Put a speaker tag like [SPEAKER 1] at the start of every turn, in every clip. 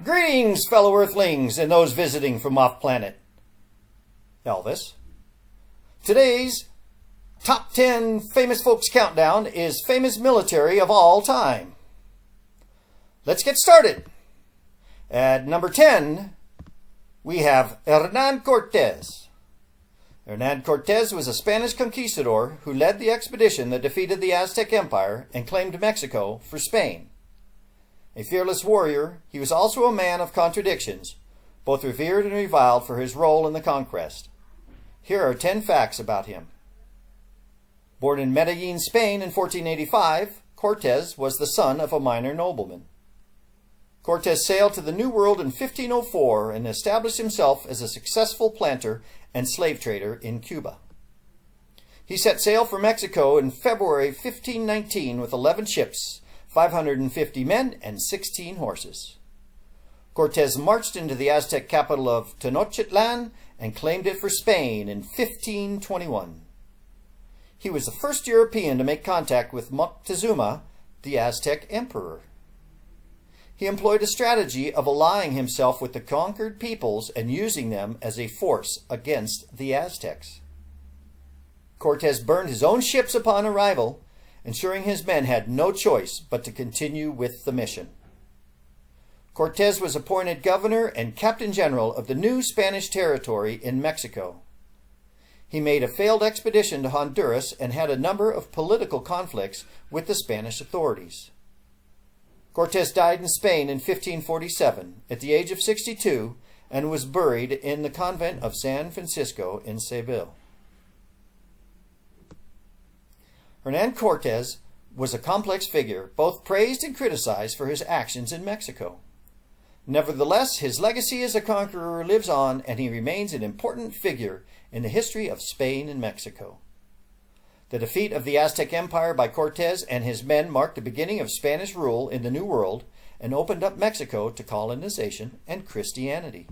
[SPEAKER 1] Greetings, fellow Earthlings and those visiting from off-planet. Elvis. Today's Top 10 Famous Folks Countdown is famous military of all time. Let's get started. At number 10, we have Hernán Cortés. Hernán Cortés was a Spanish conquistador who led the expedition that defeated the Aztec Empire and claimed Mexico for Spain. A fearless warrior, he was also a man of contradictions, both revered and reviled for his role in the conquest. Here are 10 facts about him. Born in Medellin, Spain in 1485, Cortés was the son of a minor nobleman. Cortés sailed to the New World in 1504 and established himself as a successful planter and slave trader in Cuba. He set sail for Mexico in February 1519 with 11 ships, 550 men, and 16 horses. Cortés marched into the Aztec capital of Tenochtitlan and claimed it for Spain in 1521. He was the first European to make contact with Moctezuma, the Aztec emperor. He employed a strategy of allying himself with the conquered peoples and using them as a force against the Aztecs. Cortés burned his own ships upon arrival, ensuring his men had no choice but to continue with the mission. Cortés was appointed governor and captain general of the new Spanish territory in Mexico. He made a failed expedition to Honduras and had a number of political conflicts with the Spanish authorities. Cortés died in Spain in 1547 at the age of 62 and was buried in the convent of San Francisco in Seville. Hernán Cortés was a complex figure, both praised and criticized for his actions in Mexico. Nevertheless, his legacy as a conqueror lives on, and he remains an important figure in the history of Spain and Mexico. The defeat of the Aztec Empire by Cortés and his men marked the beginning of Spanish rule in the New World and opened up Mexico to colonization and Christianity.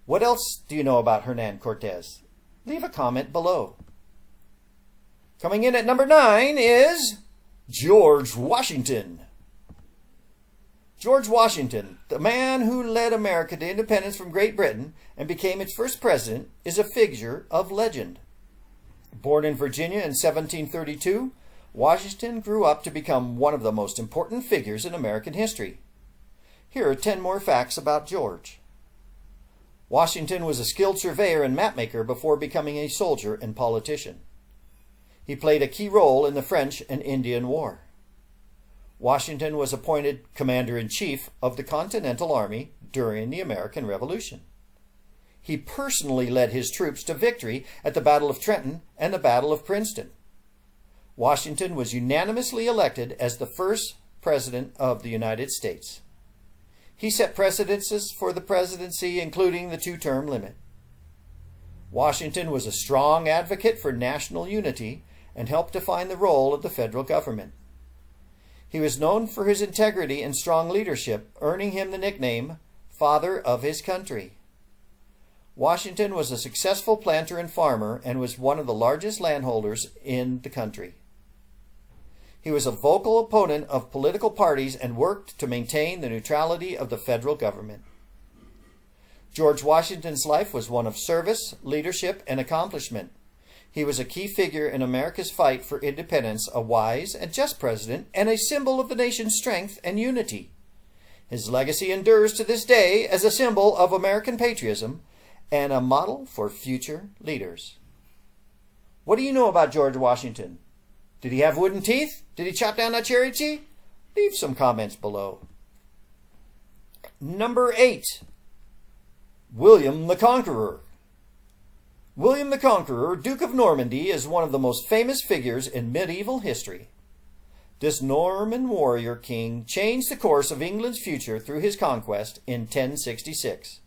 [SPEAKER 1] What else do you know about Hernán Cortés? Leave a comment below. Coming in at number 9 is George Washington. George Washington, the man who led America to independence from Great Britain and became its first president, is a figure of legend. Born in Virginia in 1732, Washington grew up to become one of the most important figures in American history. Here are 10 more facts about George. Washington was a skilled surveyor and mapmaker before becoming a soldier and politician. He played a key role in the French and Indian War. Washington was appointed Commander-in-Chief of the Continental Army during the American Revolution. He personally led his troops to victory at the Battle of Trenton and the Battle of Princeton. Washington was unanimously elected as the first President of the United States. He set precedences for the presidency, including the 2-term limit. Washington was a strong advocate for national unity and helped define the role of the federal government. He was known for his integrity and strong leadership, earning him the nickname Father of his Country. Washington was a successful planter and farmer and was one of the largest landholders in the country. He was a vocal opponent of political parties and worked to maintain the neutrality of the federal government. George Washington's life was one of service, leadership, and accomplishment. He was a key figure in America's fight for independence, a wise and just president, and a symbol of the nation's strength and unity. His legacy endures to this day as a symbol of American patriotism and a model for future leaders. What do you know about George Washington? Did he have wooden teeth? Did he chop down that cherry tree? Leave some comments below. Number 8. William the Conqueror. William the Conqueror, Duke of Normandy, is one of the most famous figures in medieval history. This Norman warrior king changed the course of England's future through his conquest in 1066.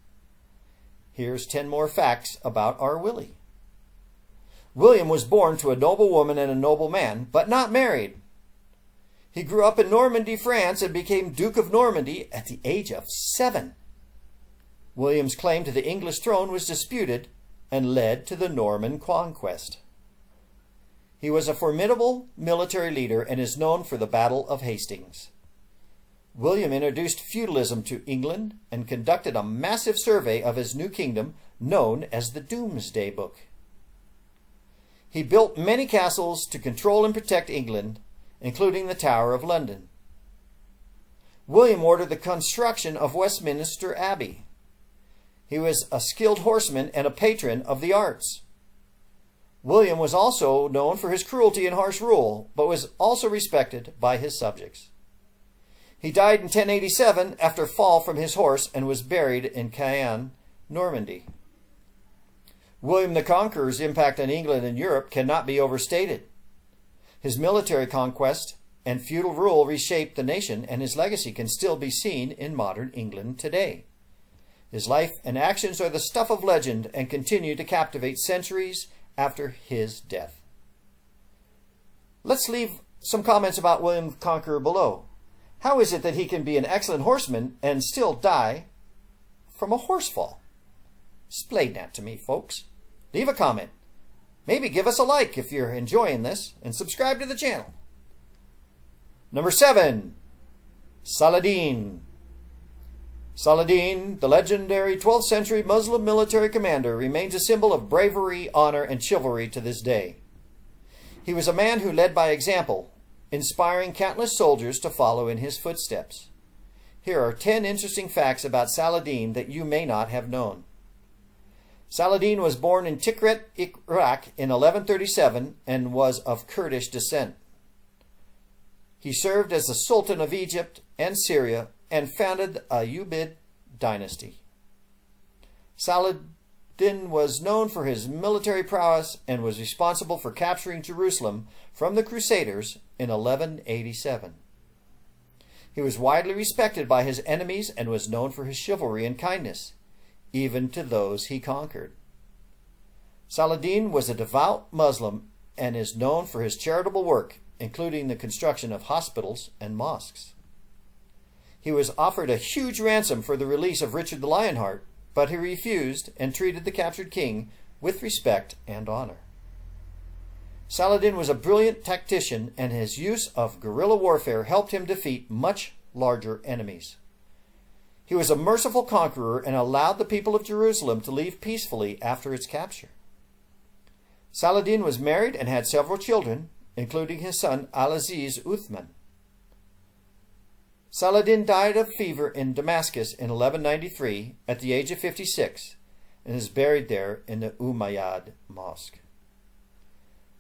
[SPEAKER 1] Here's 10 more facts about our Willie. William was born to a noble woman and a noble man, but not married. He grew up in Normandy, France, and became Duke of Normandy at the age of 7. William's claim to the English throne was disputed and led to the Norman conquest. He was a formidable military leader and is known for the Battle of Hastings. William introduced feudalism to England and conducted a massive survey of his new kingdom known as the Domesday Book. He built many castles to control and protect England, including the Tower of London. William ordered the construction of Westminster Abbey. He was a skilled horseman and a patron of the arts. William was also known for his cruelty and harsh rule, but was also respected by his subjects. He died in 1087 after a fall from his horse and was buried in Caen, Normandy. William the Conqueror's impact on England and Europe cannot be overstated. His military conquest and feudal rule reshaped the nation, and his legacy can still be seen in modern England today. His life and actions are the stuff of legend and continue to captivate centuries after his death. Let's leave some comments about William the Conqueror below. How is it that he can be an excellent horseman and still die from a horse fall? Explain that to me, folks. Leave a comment. Maybe give us a like if you're enjoying this, and subscribe to the channel. Number 7, Saladin. Saladin, the legendary 12th century Muslim military commander, remains a symbol of bravery, honor, and chivalry to this day. He was a man who led by example, inspiring countless soldiers to follow in his footsteps. Here are 10 interesting facts about Saladin that you may not have known. Saladin was born in Tikrit, Iraq in 1137 and was of Kurdish descent. He served as the Sultan of Egypt and Syria and founded the Ayyubid dynasty. Saladin was known for his military prowess and was responsible for capturing Jerusalem from the Crusaders in 1187. He was widely respected by his enemies and was known for his chivalry and kindness, even to those he conquered. Saladin was a devout Muslim and is known for his charitable work, including the construction of hospitals and mosques. He was offered a huge ransom for the release of Richard the Lionheart, but he refused and treated the captured king with respect and honor. Saladin was a brilliant tactician, and his use of guerrilla warfare helped him defeat much larger enemies. He was a merciful conqueror and allowed the people of Jerusalem to leave peacefully after its capture. Saladin was married and had several children, including his son Al-Aziz Uthman. Saladin died of fever in Damascus in 1193 at the age of 56 and is buried there in the Umayyad Mosque.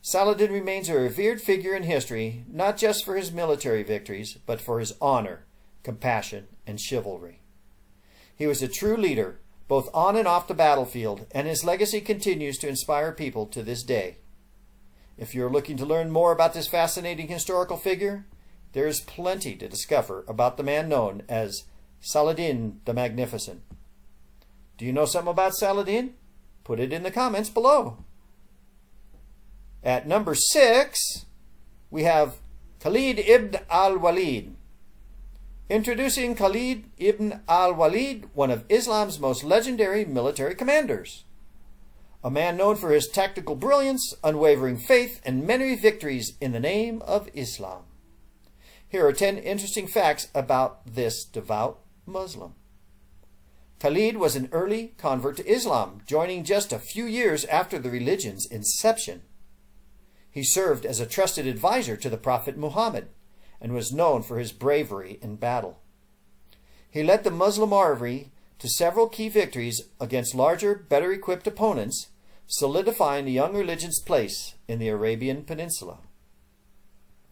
[SPEAKER 1] Saladin remains a revered figure in history, not just for his military victories, but for his honor, compassion, and chivalry. He was a true leader, both on and off the battlefield, and his legacy continues to inspire people to this day. If you're looking to learn more about this fascinating historical figure, there is plenty to discover about the man known as Saladin the Magnificent. Do you know something about Saladin? Put it in the comments below. At number 6, we have Khalid ibn al-Walid. Introducing Khalid ibn al-Walid, one of Islam's most legendary military commanders. A man known for his tactical brilliance, unwavering faith, and many victories in the name of Islam. Here are 10 interesting facts about this devout Muslim. Khalid was an early convert to Islam, joining just a few years after the religion's inception. He served as a trusted advisor to the Prophet Muhammad and was known for his bravery in battle. He led the Muslim army to several key victories against larger, better-equipped opponents, solidifying the young religion's place in the Arabian Peninsula.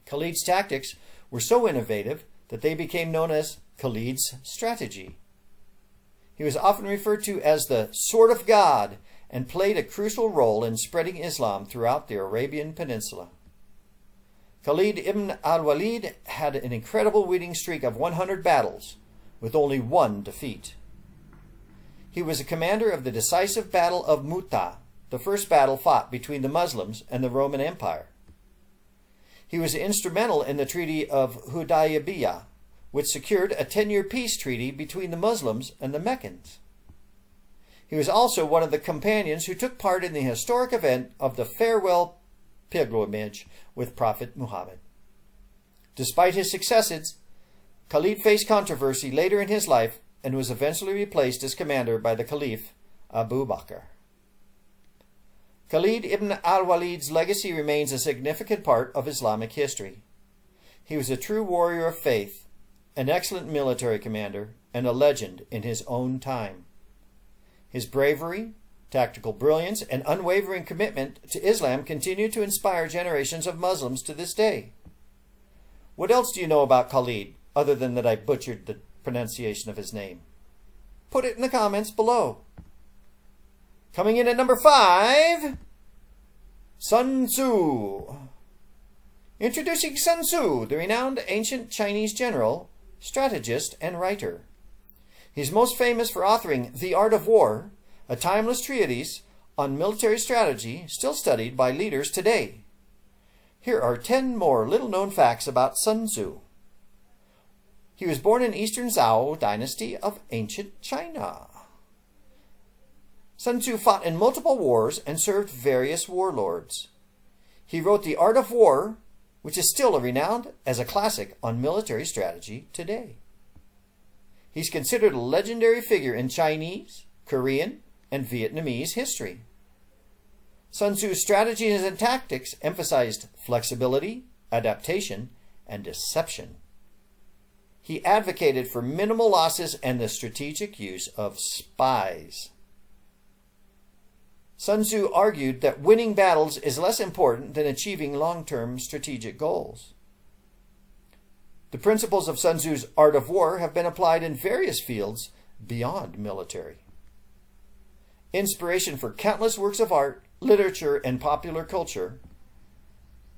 [SPEAKER 1] Khalid's tactics were so innovative that they became known as Khalid's strategy. He was often referred to as the Sword of God and played a crucial role in spreading Islam throughout the Arabian Peninsula. Khalid ibn al-Walid had an incredible winning streak of 100 battles, with only one defeat. He was a commander of the decisive Battle of Mu'tah, the first battle fought between the Muslims and the Roman Empire. He was instrumental in the Treaty of Hudaybiyah, which secured a 10-year peace treaty between the Muslims and the Meccans. He was also one of the companions who took part in the historic event of the farewell pilgrimage with Prophet Muhammad. Despite his successes, Khalid faced controversy later in his life and was eventually replaced as commander by the Caliph Abu Bakr. Khalid ibn al-Walid's legacy remains a significant part of Islamic history. He was a true warrior of faith, an excellent military commander, and a legend in his own time. His bravery, tactical brilliance, and unwavering commitment to Islam continue to inspire generations of Muslims to this day. What else do you know about Khalid, other than that I butchered the pronunciation of his name? Put it in the comments below. Coming in at number 5, Sun Tzu. Introducing Sun Tzu, the renowned ancient Chinese general, strategist, and writer. He's most famous for authoring The Art of War, a timeless treatise on military strategy still studied by leaders today. Here are 10 more little-known facts about Sun Tzu. He was born in Eastern Zhou dynasty of ancient China. Sun Tzu fought in multiple wars and served various warlords. He wrote The Art of War, which is still renowned as a classic on military strategy today. He's considered a legendary figure in Chinese, Korean, and Vietnamese history. Sun Tzu's strategies and tactics emphasized flexibility, adaptation, and deception. He advocated for minimal losses and the strategic use of spies. Sun Tzu argued that winning battles is less important than achieving long-term strategic goals. The principles of Sun Tzu's Art of War have been applied in various fields beyond military. Inspiration for countless works of art, literature, and popular culture,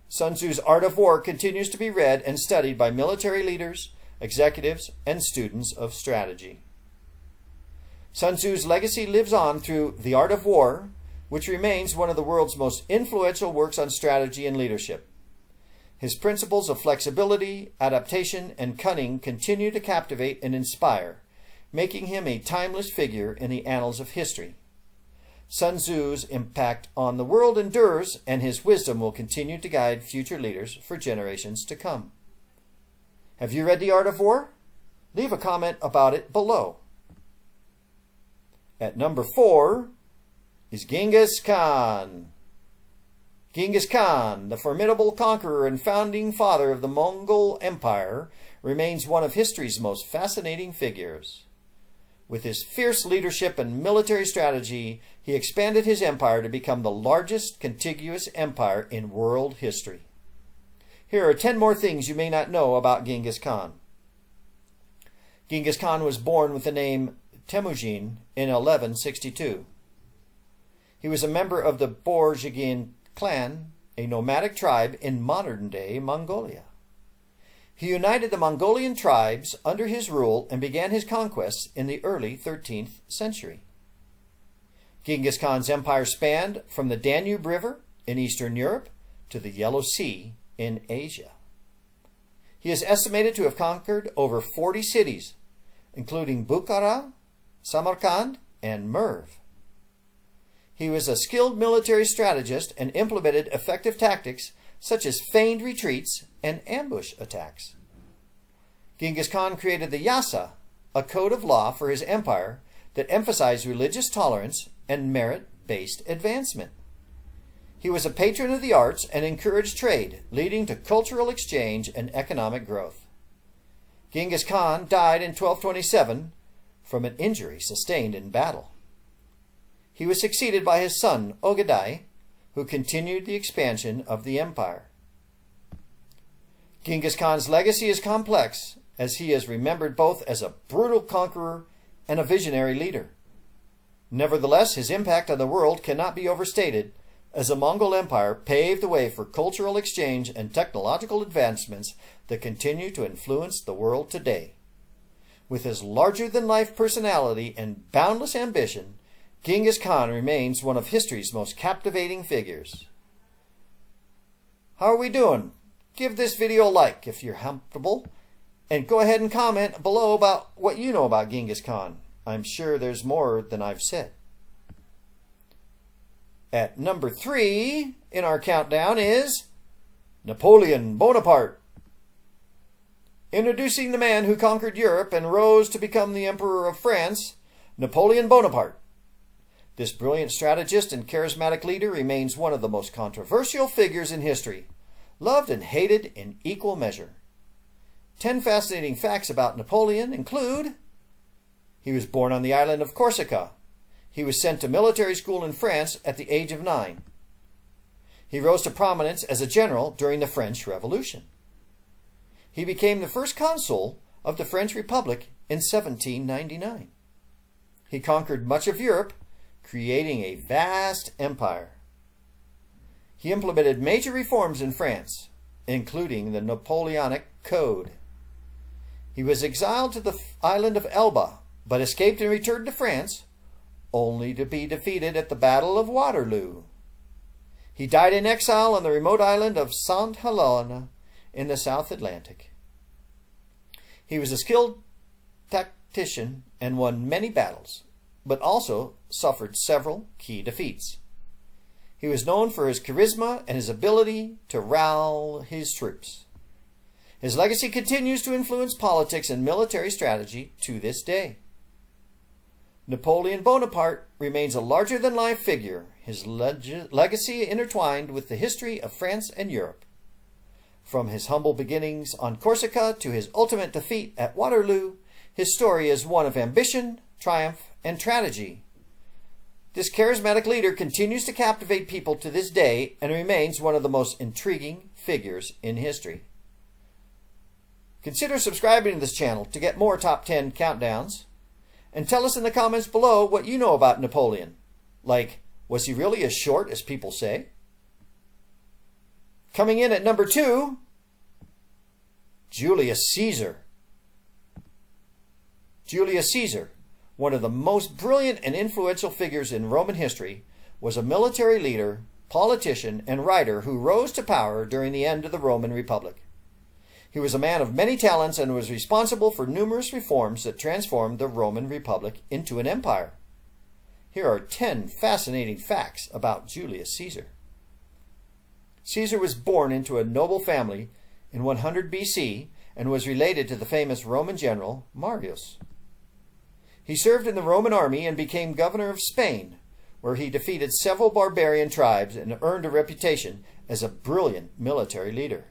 [SPEAKER 1] Sun Tzu's Art of War continues to be read and studied by military leaders, executives, and students of strategy. Sun Tzu's legacy lives on through The Art of War, which remains one of the world's most influential works on strategy and leadership. His principles of flexibility, adaptation, and cunning continue to captivate and inspire, making him a timeless figure in the annals of history. Sun Tzu's impact on the world endures, and his wisdom will continue to guide future leaders for generations to come. Have you read The Art of War? Leave a comment about it below. At number 4 is Genghis Khan. Genghis Khan, the formidable conqueror and founding father of the Mongol Empire, remains one of history's most fascinating figures. With his fierce leadership and military strategy, he expanded his empire to become the largest contiguous empire in world history. Here are 10 more things you may not know about Genghis Khan. Genghis Khan was born with the name Temujin in 1162. He was a member of the Borjigin clan, a nomadic tribe in modern-day Mongolia. He united the Mongolian tribes under his rule and began his conquests in the early 13th century. Genghis Khan's empire spanned from the Danube River in Eastern Europe to the Yellow Sea in Asia. He is estimated to have conquered over 40 cities, including Bukhara, Samarkand, and Merv. He was a skilled military strategist and implemented effective tactics such as feigned retreats and ambush attacks. Genghis Khan created the Yasa, a code of law for his empire that emphasized religious tolerance and merit-based advancement. He was a patron of the arts and encouraged trade, leading to cultural exchange and economic growth. Genghis Khan died in 1227 from an injury sustained in battle. He was succeeded by his son, Ogadai, who continued the expansion of the empire. Genghis Khan's legacy is complex, as he is remembered both as a brutal conqueror and a visionary leader. Nevertheless, his impact on the world cannot be overstated, as the Mongol Empire paved the way for cultural exchange and technological advancements that continue to influence the world today. With his larger-than-life personality and boundless ambition, Genghis Khan remains one of history's most captivating figures. How are we doing? Give this video a like if you're comfortable, and go ahead and comment below about what you know about Genghis Khan. I'm sure there's more than I've said. At number 3 in our countdown is Napoleon Bonaparte. Introducing the man who conquered Europe and rose to become the Emperor of France, Napoleon Bonaparte. This brilliant strategist and charismatic leader remains one of the most controversial figures in history, loved and hated in equal measure. 10 fascinating facts about Napoleon include: he was born on the island of Corsica. He was sent to military school in France at the age of 9. He rose to prominence as a general during the French Revolution. He became the first consul of the French Republic in 1799. He conquered much of Europe, creating a vast empire. He implemented major reforms in France, including the Napoleonic Code. He was exiled to the island of Elba, but escaped and returned to France, only to be defeated at the Battle of Waterloo. He died in exile on the remote island of St. Helena in the South Atlantic. He was a skilled tactician and won many battles, but also suffered several key defeats. He was known for his charisma and his ability to rally his troops. His legacy continues to influence politics and military strategy to this day. Napoleon Bonaparte remains a larger-than-life figure, his legacy intertwined with the history of France and Europe. From his humble beginnings on Corsica to his ultimate defeat at Waterloo, his story is one of ambition, triumph, and tragedy. This charismatic leader continues to captivate people to this day and remains one of the most intriguing figures in history. Consider subscribing to this channel to get more Top 10 countdowns. And tell us in the comments below what you know about Napoleon. Like, was he really as short as people say? Coming in at number 2, Julius Caesar. Julius Caesar, one of the most brilliant and influential figures in Roman history, was a military leader, politician, and writer who rose to power during the end of the Roman Republic. He was a man of many talents and was responsible for numerous reforms that transformed the Roman Republic into an empire. Here are 10 fascinating facts about Julius Caesar. Caesar was born into a noble family in 100 BC and was related to the famous Roman general Marius. He served in the Roman army and became governor of Spain, where he defeated several barbarian tribes and earned a reputation as a brilliant military leader.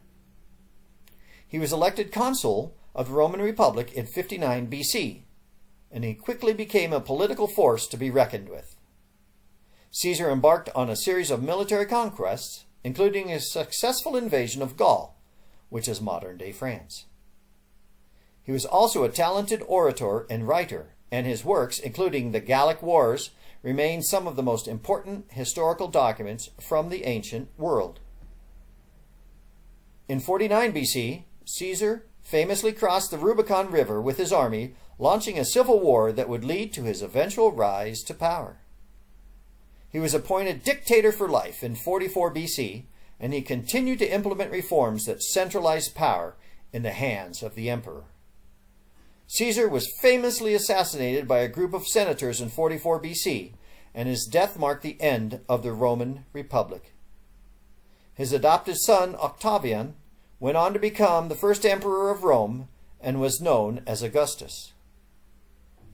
[SPEAKER 1] He was elected consul of the Roman Republic in 59 BC, and he quickly became a political force to be reckoned with. Caesar embarked on a series of military conquests, including a successful invasion of Gaul, which is modern-day France. He was also a talented orator and writer, and his works, including the Gallic Wars, remain some of the most important historical documents from the ancient world. In 49 BC, Caesar famously crossed the Rubicon River with his army, launching a civil war that would lead to his eventual rise to power. He was appointed dictator for life in 44 BC, and he continued to implement reforms that centralized power in the hands of the emperor. Caesar was famously assassinated by a group of senators in 44 BC, and his death marked the end of the Roman Republic. His adopted son, Octavian, went on to become the first emperor of Rome and was known as Augustus.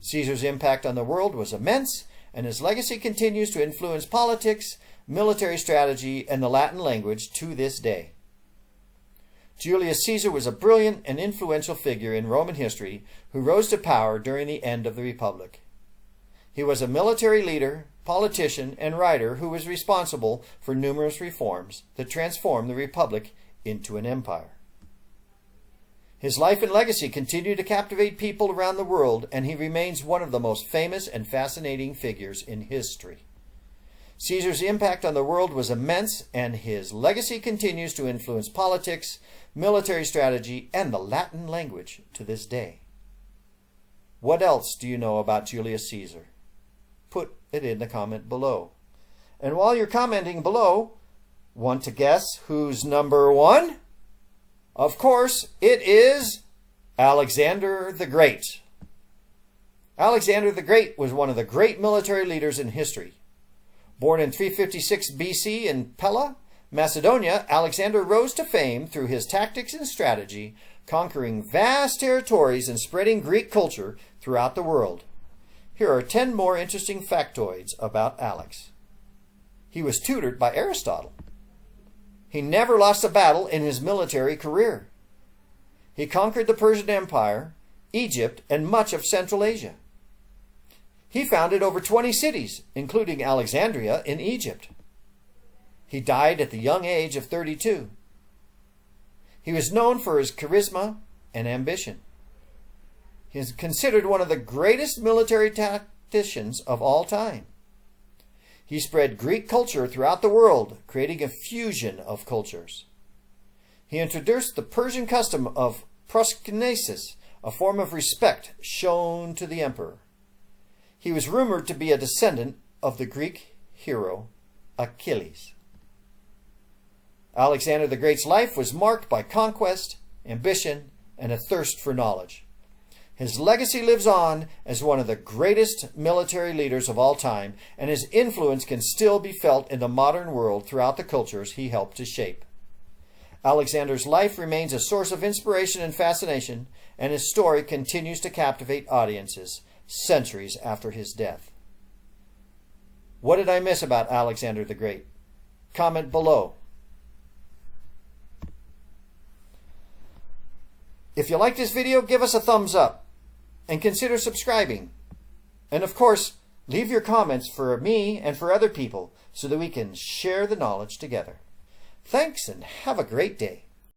[SPEAKER 1] Caesar's impact on the world was immense, and his legacy continues to influence politics, military strategy, and the Latin language to this day. Julius Caesar was a brilliant and influential figure in Roman history who rose to power during the end of the Republic. He was a military leader, politician, and writer who was responsible for numerous reforms that transformed the Republic into an empire. His life and legacy continue to captivate people around the world, and he remains one of the most famous and fascinating figures in history. Caesar's impact on the world was immense, and his legacy continues to influence politics, military strategy, and the Latin language to this day. What else do you know about Julius Caesar? Put it in the comment below. And while you're commenting below, want to guess who's number 1? Of course, it is Alexander the Great. Alexander the Great was one of the great military leaders in history. Born in 356 BC in Pella, Macedonia, Alexander rose to fame through his tactics and strategy, conquering vast territories and spreading Greek culture throughout the world. Here are 10 more interesting factoids about Alex. He was tutored by Aristotle. He never lost a battle in his military career. He conquered the Persian Empire, Egypt, and much of Central Asia. He founded over 20 cities, including Alexandria in Egypt. He died at the young age of 32. He was known for his charisma and ambition. He is considered one of the greatest military tacticians of all time. He spread Greek culture throughout the world, creating a fusion of cultures. He introduced the Persian custom of proskynesis, a form of respect shown to the emperor. He was rumored to be a descendant of the Greek hero Achilles. Alexander the Great's life was marked by conquest, ambition, and a thirst for knowledge. His legacy lives on as one of the greatest military leaders of all time, and his influence can still be felt in the modern world throughout the cultures he helped to shape. Alexander's life remains a source of inspiration and fascination, and his story continues to captivate audiences centuries after his death. What did I miss about Alexander the Great? Comment below. If you like this video, give us a thumbs up and consider subscribing. And of course, leave your comments for me and for other people so that we can share the knowledge together. Thanks and have a great day.